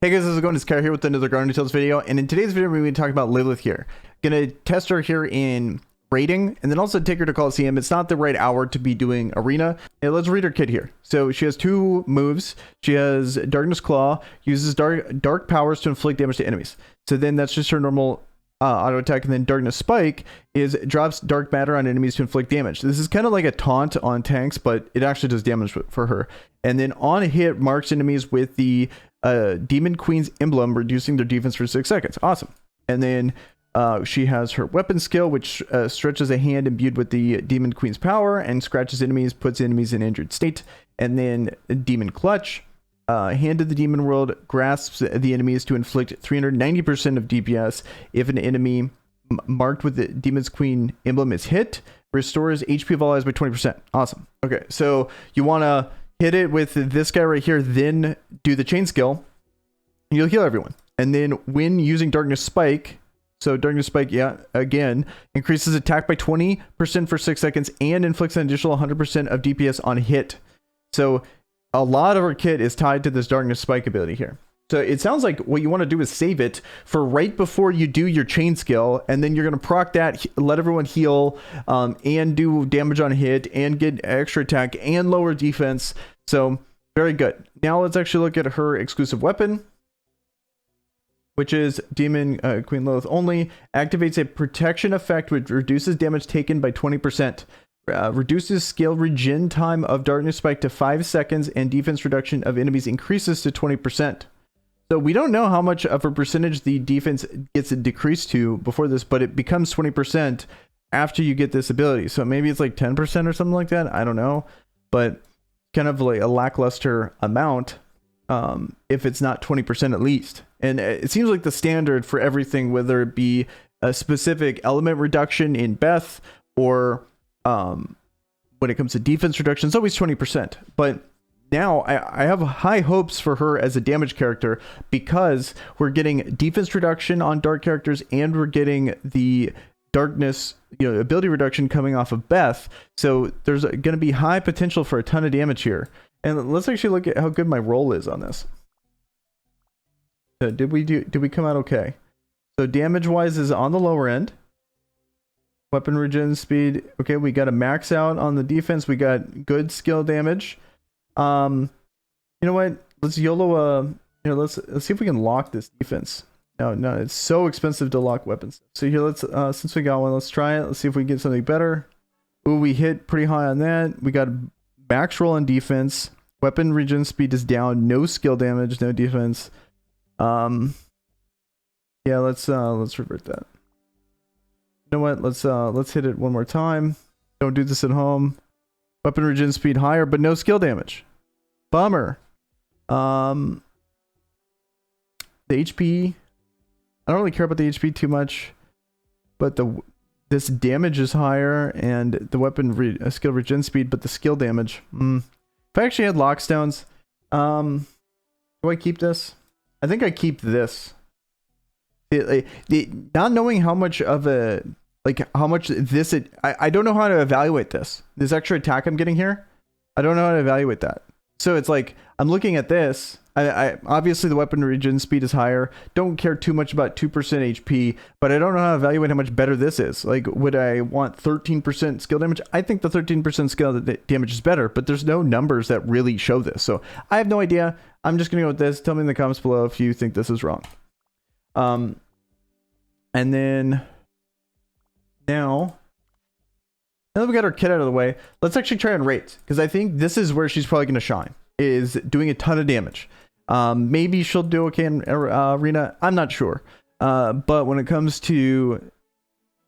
Hey guys, how's it going? It's Kara here with another Garden Details video, and in today's video we're going to be talking about Lilith here. Gonna test her here in raiding, and then also take her to Coliseum. It's not the right hour to be doing arena. Let's read her kit here. So she has two moves. She has Darkness Claw, uses dark powers to inflict damage to enemies. So then that's just her normal auto attack, and then Darkness Spike is drops dark matter on enemies to inflict damage. This is kind of like a taunt on tanks, but it actually does damage for her. And then on a hit, marks enemies with the Demon Queen's emblem, reducing their defense for 6 seconds. Awesome. And then she has her weapon skill, which stretches a hand imbued with the Demon Queen's power and scratches enemies, puts enemies in injured state. And then Demon Clutch, hand of the demon world, grasps the enemies to inflict 390% of DPS if an enemy marked with the Demon's Queen emblem is hit. Restores HP of allies by 20%. Awesome. Okay, so you want to hit it with this guy right here, then do the chain skill. You'll heal everyone. And then when using Darkness Spike, so Darkness Spike, yeah, again, increases attack by 20% for 6 seconds and inflicts an additional 100% of DPS on hit. So a lot of our kit is tied to this Darkness Spike ability here. So it sounds like what you want to do is save it for right before you do your chain skill, and then you're going to proc that, let everyone heal, and do damage on hit, and get extra attack, and lower defense. So very good. Now let's actually look at her exclusive weapon, which is Demon Queen Lilith only. Activates a protection effect which reduces damage taken by 20%. Reduces skill regen time of Darkness Spike to 5 seconds, and defense reduction of enemies increases to 20%. So we don't know how much of a percentage the defense gets decreased to before this, but it becomes 20% after you get this ability. So maybe it's like 10% or something like that. I don't know, but kind of like a lackluster amount if it's not 20% at least. And it seems like the standard for everything, whether it be a specific element reduction in Beth or when it comes to defense reduction, it's always 20%. But now I have high hopes for her as a damage character, because we're getting defense reduction on dark characters, and we're getting the darkness, ability reduction coming off of Beth. So there's going to be high potential for a ton of damage here. And let's actually look at how good my roll is on this. Did we come out okay? So damage wise is on the lower end. Weapon regen speed. Okay, we got a max out on the defense. We got good skill damage. You know what? Let's YOLO. Let's see if we can lock this defense. No, it's so expensive to lock weapons. So here, let's since we got one, let's try it. Let's see if we can get something better. Ooh, we hit pretty high on that. We got max roll on defense. Weapon regen speed is down. No skill damage. No defense. Yeah, let's revert that. You know what? Let's hit it one more time. Don't do this at home. Weapon regen speed higher, but no skill damage. Bummer. The HP, I don't really care about the HP too much, but this damage is higher, and the weapon skill regen speed, but the skill damage. If I actually had lockstones, do I keep this? I think I keep this. Not knowing how much of a, how much this, I don't know how to evaluate this extra attack I'm getting here. I don't know how to evaluate that. So it's like, I'm looking at this. I obviously the weapon regen speed is higher. Don't care too much about 2% HP, but I don't know how to evaluate how much better this is. Like, would I want 13% skill damage? I think the 13% skill damage is better, but there's no numbers that really show this. So I have no idea. I'm just gonna go with this. Tell me in the comments below if you think this is wrong. And then now that we got our kit out of the way, let's actually try and rate, because I think this is where she's probably going to shine, is doing a ton of damage. Maybe she'll do okay in arena. I'm not sure. But when it comes to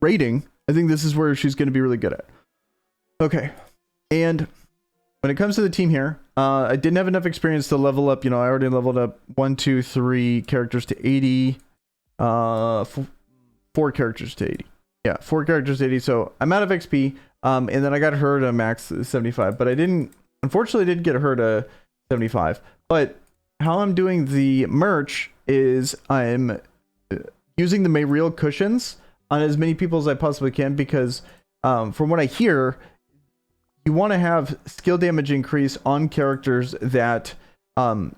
rating, I think this is where she's going to be really good at. Okay. And when it comes to the team here, I didn't have enough experience to level up. I already leveled up 1, 2, 3 characters to 80. 4 characters to 80. Yeah, 4 characters to 80. So I'm out of XP. And then I got her to max 75, but I unfortunately didn't get her to 75. But how I'm doing the merch is I'm using the Mayreal cushions on as many people as I possibly can, because from what I hear, you want to have skill damage increase on characters that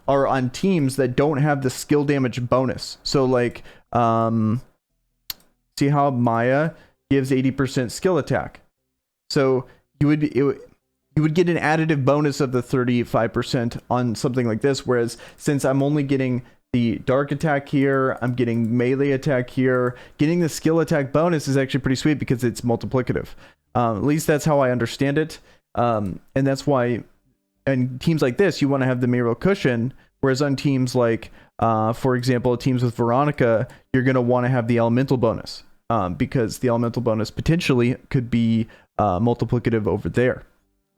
are on teams that don't have the skill damage bonus. So like, see how Maya gives 80% skill attack. So you would get an additive bonus of the 35% on something like this. Whereas since I'm only getting the dark attack here, I'm getting melee attack here, getting the skill attack bonus is actually pretty sweet because it's multiplicative. At least that's how I understand it. And that's why in teams like this, you want to have the Miro cushion. Whereas on teams like, for example, teams with Veronica, you're going to want to have the elemental bonus. Because the elemental bonus potentially could be multiplicative over there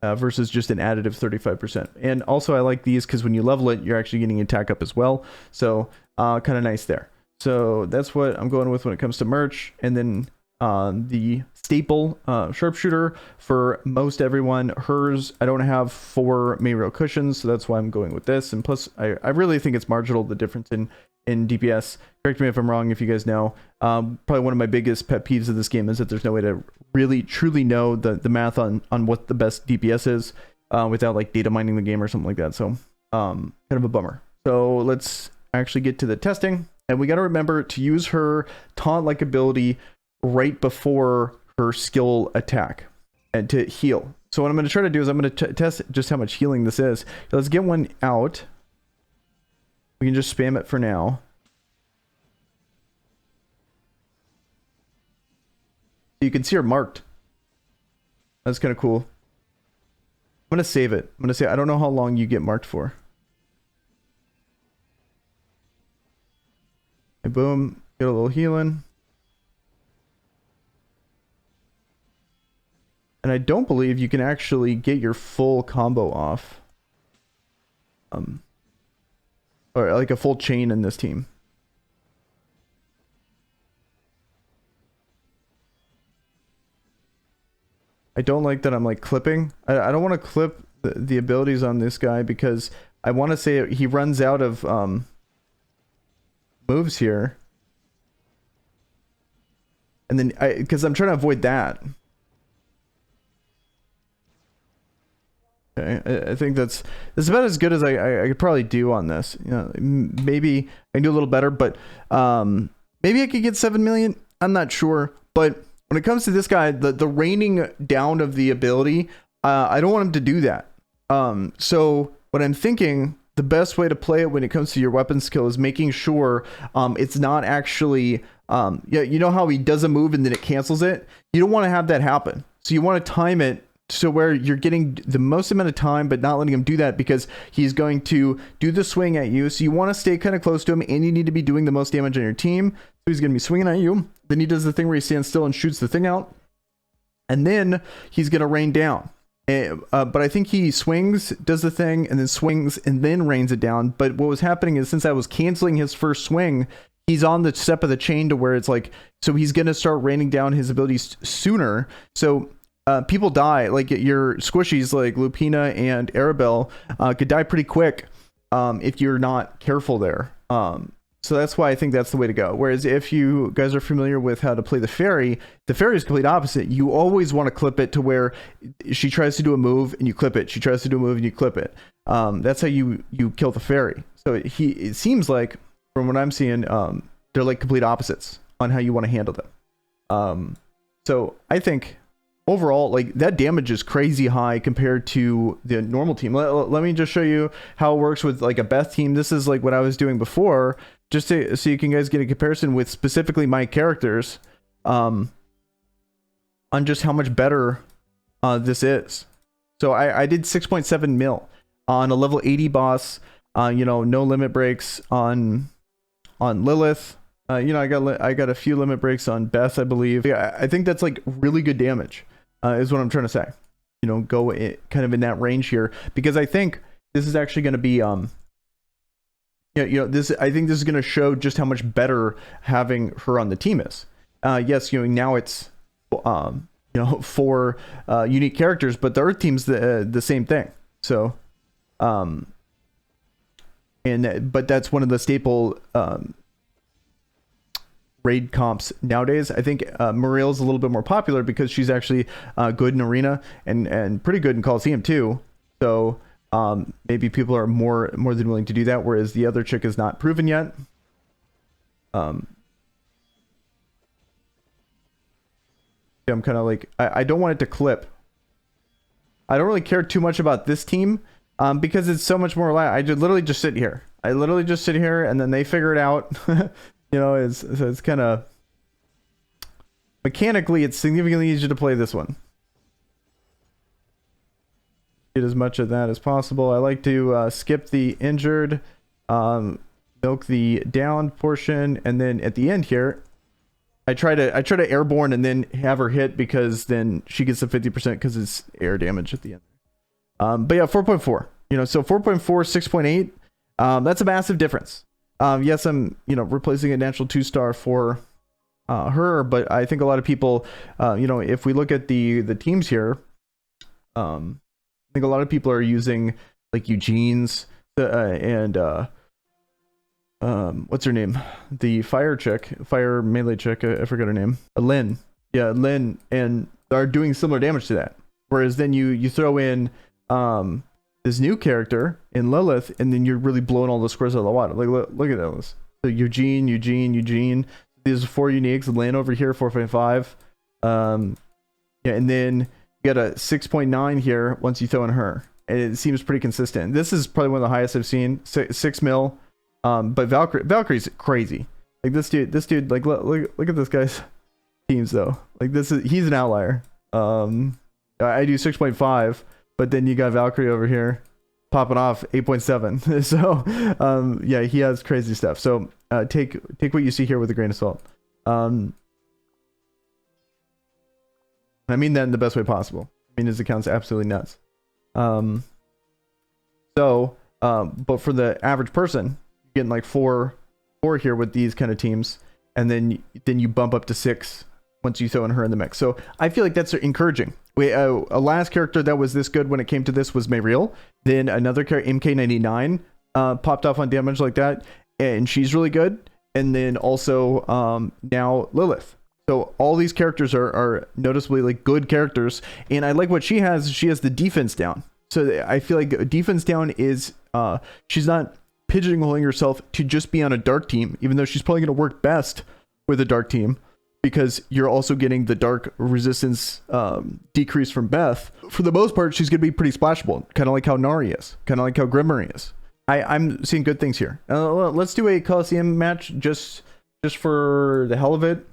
versus just an additive 35%. And also I like these because when you level it, you're actually getting attack up as well. So kind of nice there. So that's what I'm going with when it comes to merch. And then the staple sharpshooter for most everyone, hers, I don't have 4 Mayrail cushions, so that's why I'm going with this. And plus, I really think it's marginal, the difference in DPS. Correct me if I'm wrong, if you guys know. Probably one of my biggest pet peeves of this game is that there's no way to really truly know the math on what the best DPS is without like data mining the game or something like that. So kind of a bummer. So let's actually get to the testing. And we got to remember to use her taunt-like ability right before her skill attack and to heal. So what I'm going to try to do is I'm going to test just how much healing this is. So let's get one out. We can just spam it for now. You can see her marked. That's kind of cool. I'm going to save it. I'm going to say, I don't know how long you get marked for. And boom, get a little healing. And I don't believe you can actually get your full combo off. Or like a full chain in this team. I don't like that I'm like clipping. I don't want to clip the abilities on this guy because I want to say he runs out of moves here. And then because I'm trying to avoid that. Okay, I think that's about as good as I could probably do on this. You know, maybe I can do a little better, but maybe I could get 7 million. I'm not sure. But when it comes to this guy, the raining down of the ability, I don't want him to do that. So what I'm thinking, the best way to play it when it comes to your weapon skill is making sure it's not actually, yeah, you know how he does a move and then it cancels it? You don't want to have that happen. So you want to time it so where you're getting the most amount of time, but not letting him do that because he's going to do the swing at you. So you want to stay kind of close to him and you need to be doing the most damage on your team. So he's going to be swinging at you. Then he does the thing where he stands still and shoots the thing out. And then he's going to rain down. But I think he swings, does the thing, and then swings and then rains it down. But what was happening is since I was canceling his first swing, he's on the step of the chain to where it's like, so he's going to start raining down his abilities sooner. So people die, like your squishies like Lupina and Arabelle could die pretty quick if you're not careful there. So that's why I think that's the way to go. Whereas if you guys are familiar with how to play the fairy is complete opposite. You always want to clip it to where she tries to do a move and you clip it. She tries to do a move and you clip it. That's how you kill the fairy. So it seems like, from what I'm seeing, they're like complete opposites on how you want to handle them. So I think overall, like that damage is crazy high compared to the normal team. Let me just show you how it works with like a Beth team. This is like what I was doing before, just to, so you can guys get a comparison with specifically my characters on just how much better this is. So I did 6.7 mil on a level 80 boss. You know, no limit breaks on Lilith. You know, I got a few limit breaks on Beth, I believe. Yeah, I think that's like really good damage, is what I'm trying to say. You know, go kind of in that range here, because I think this is actually going to be, you know, this. I think this is going to show just how much better having her on the team is. Yes, you know, now it's, you know, 4 unique characters, but the Earth team's the same thing. So, but that's one of the staple raid comps nowadays. I think Mariel's a little bit more popular because she's actually good in arena and pretty good in Coliseum too. So maybe people are more than willing to do that, whereas the other chick is not proven yet. I'm kind of like, I don't want it to clip. I don't really care too much about this team, because it's so much more I literally just sit here. I literally just sit here and then they figure it out. You know, it's kind of mechanically, it's significantly easier to play this one. Get as much of that as possible. I like to skip the injured, milk the down portion, and then at the end here, I try to airborne and then have her hit, because then she gets the 50% because it's air damage at the end. But yeah, 4.4. You know, so 4.4, 6.8. That's a massive difference. Yes, I'm replacing a natural 2-star for her, but I think a lot of people, if we look at the teams here, I think a lot of people are using like Eugene's and what's her name? The fire melee chick. I forgot her name. Lynn. Yeah, Lynn, and are doing similar damage to that. Whereas then you throw in this new character in Lilith, and then you're really blowing all the squares out of the water. Like look at those. So Eugene. These are 4 uniques. Lynn over here, 4.5. Yeah, and then you got a 6.9 here once you throw in her, and it seems pretty consistent. This is probably one of the highest I've seen. 6 mil. But Valkyrie's crazy. Like this dude, like look at this guy's teams though. Like he's an outlier. I do 6.5, but then you got Valkyrie over here popping off 8.7. So yeah, he has crazy stuff. So take what you see here with a grain of salt. I mean that in the best way possible. I mean his account's absolutely nuts. But for the average person, getting like four here with these kind of teams, and then you bump up to 6 once you throw in her in the mix. So I feel like that's encouraging. A last character that was this good when it came to this was Mayriel. Then another character, MK99, popped off on damage like that, and she's really good. And then also now Lilith. So all these characters are noticeably like good characters, and I like what she has. She has the defense down. So I feel like defense down is she's not pigeonholing herself to just be on a dark team, even though she's probably going to work best with a dark team, because you're also getting the dark resistance decrease from Beth. For the most part, she's going to be pretty splashable, kind of like how Nari is, kind of like how Grimmery is. I'm seeing good things here. Let's do a Coliseum match just for the hell of it.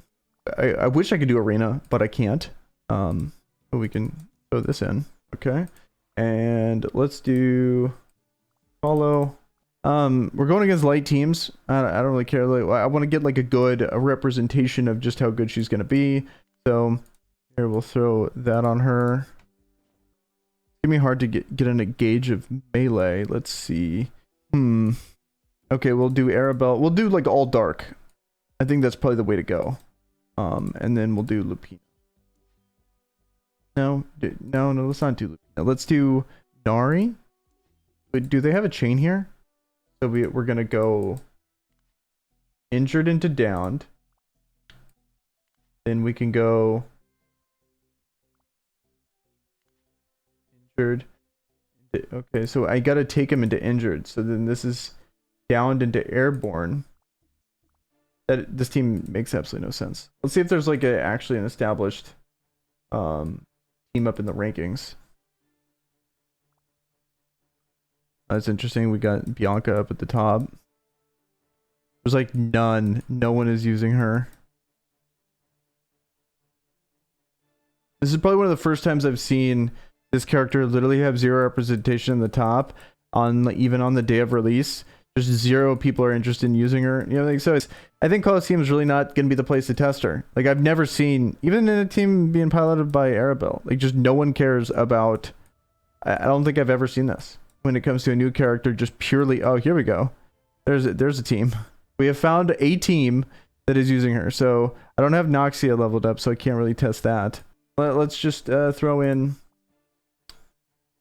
I wish I could do arena, but I can't. But we can throw this in. Okay. And let's do follow. We're going against light teams. I don't really care. I want to get like a representation of just how good she's going to be. So here we'll throw that on her. It's gonna be hard to get a gauge of melee. Let's see. Okay, we'll do Arabelle. We'll do like all dark. I think that's probably the way to go. And then we'll do Lupina. No, let's not do Lupina. Let's do Nari. Do they have a chain here? So we're gonna go injured into downed. Then we can go injured. Okay, so I gotta take him into injured. So then this is downed into airborne. This team makes absolutely no sense. Let's see if there's like actually an established team up in the rankings. That's interesting. We got Bianca up at the top. There's like none. No one is using her. This is probably one of the first times I've seen this character literally have 0 representation in the top even on the day of release. There's 0 people are interested in using her. You know, like, so I think Coliseum is really not going to be the place to test her. Like I've never seen, even in a team being piloted by Arabelle, like just no one cares about. I don't think I've ever seen this when it comes to a new character. Just purely, oh, here we go. There's a team. We have found a team that is using her. So I don't have Noxia leveled up, so I can't really test that. Let's just throw in.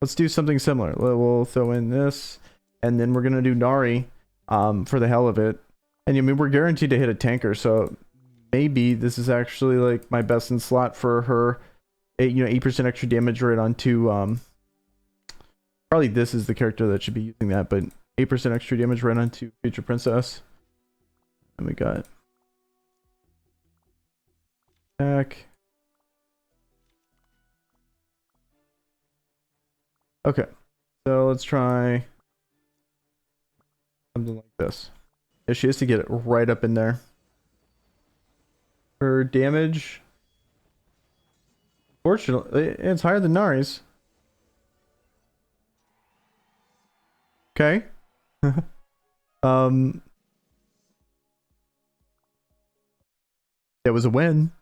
Let's do something similar. We'll throw in this, and then we're gonna do Nari, for the hell of it. And I mean, we're guaranteed to hit a tanker, so maybe this is actually like my best in slot for her. 8% extra damage rate on two Probably this is the character that should be using that, but 8% extra damage right onto Future Princess. And we got attack. Okay, so let's try something like this. Yeah, she has to get it right up in there. Her damage, fortunately, it's higher than Nari's. Okay. It was a win,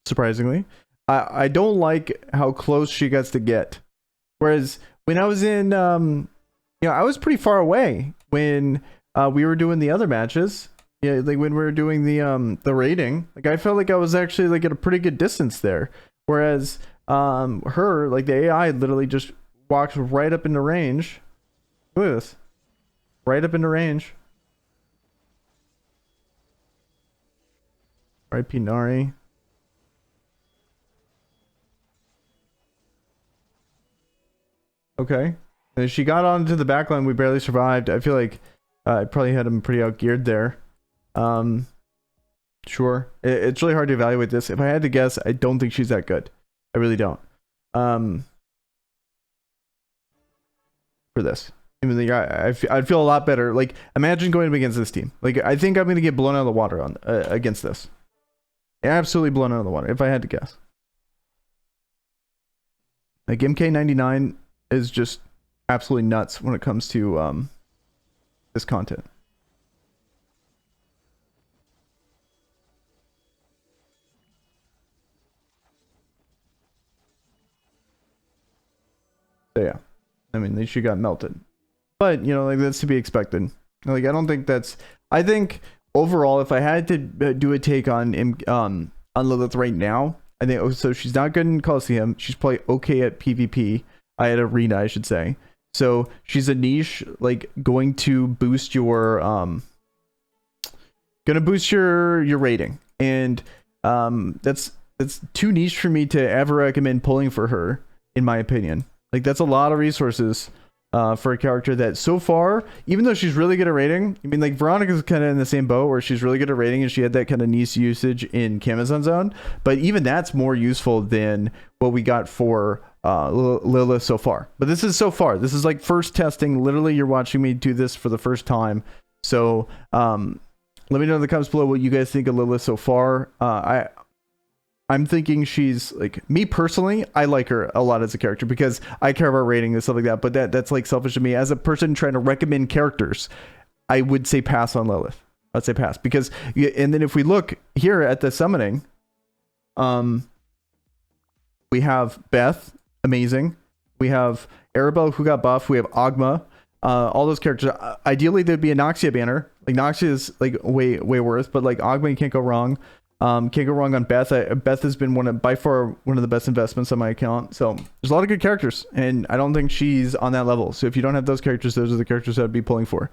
surprisingly. I don't like how close she gets to get. Whereas when I was in, you know, I was pretty far away when we were doing the other matches. Yeah, like when we were doing the rating, like I felt like I was actually like at a pretty good distance there. Whereas her, like the AI literally just walks right up into range. Look at this. Right up into range. RIP Nari. Okay. And she got onto the backline. We barely survived. I feel like I probably had him pretty outgeared there. Sure. It's really hard to evaluate this. If I had to guess, I don't think she's that good. I really don't. For this. I mean, I'd feel a lot better. Like, imagine going up against this team. Like, I think I'm going to get blown out of the water on against this. Absolutely blown out of the water, if I had to guess. Like, MK99 is just absolutely nuts when it comes to this content. So yeah, I mean, she got melted, but you know, like that's to be expected. Like I don't think that's. I think overall, if I had to do a take on Lilith right now, I think so. She's not good in Coliseum. She's probably okay at PvP. At arena, I should say. So she's a niche, like going to boost your rating, and that's too niche for me to ever recommend pulling for her, in my opinion. Like that's a lot of resources for a character that so far, even though she's really good at rating, I mean like Veronica's kind of in the same boat where she's really good at rating and she had that kind of niche usage in Camazon Zone, but even that's more useful than what we got for Lilith so far. But this is so far. This is like first testing. Literally, you're watching me do this for the first time. So let me know in the comments below what you guys think of Lilith so far. I'm thinking she's like, me personally, I like her a lot as a character because I care about rating and stuff like that, but that's like selfish to me. As a person trying to recommend characters, I would say pass on Lilith. I'd say pass because, and then if we look here at the summoning, we have Beth, amazing. We have Arabelle who got buffed. We have Ogma. All those characters. Ideally, there'd be a Noxia banner. Like Noxia is like way worth, but like Ogma, you can't go wrong. Can't go wrong on Beth. Beth has been by far one of the best investments on my account. So there's a lot of good characters, and I don't think she's on that level. So if you don't have those characters, those are the characters I'd be pulling for.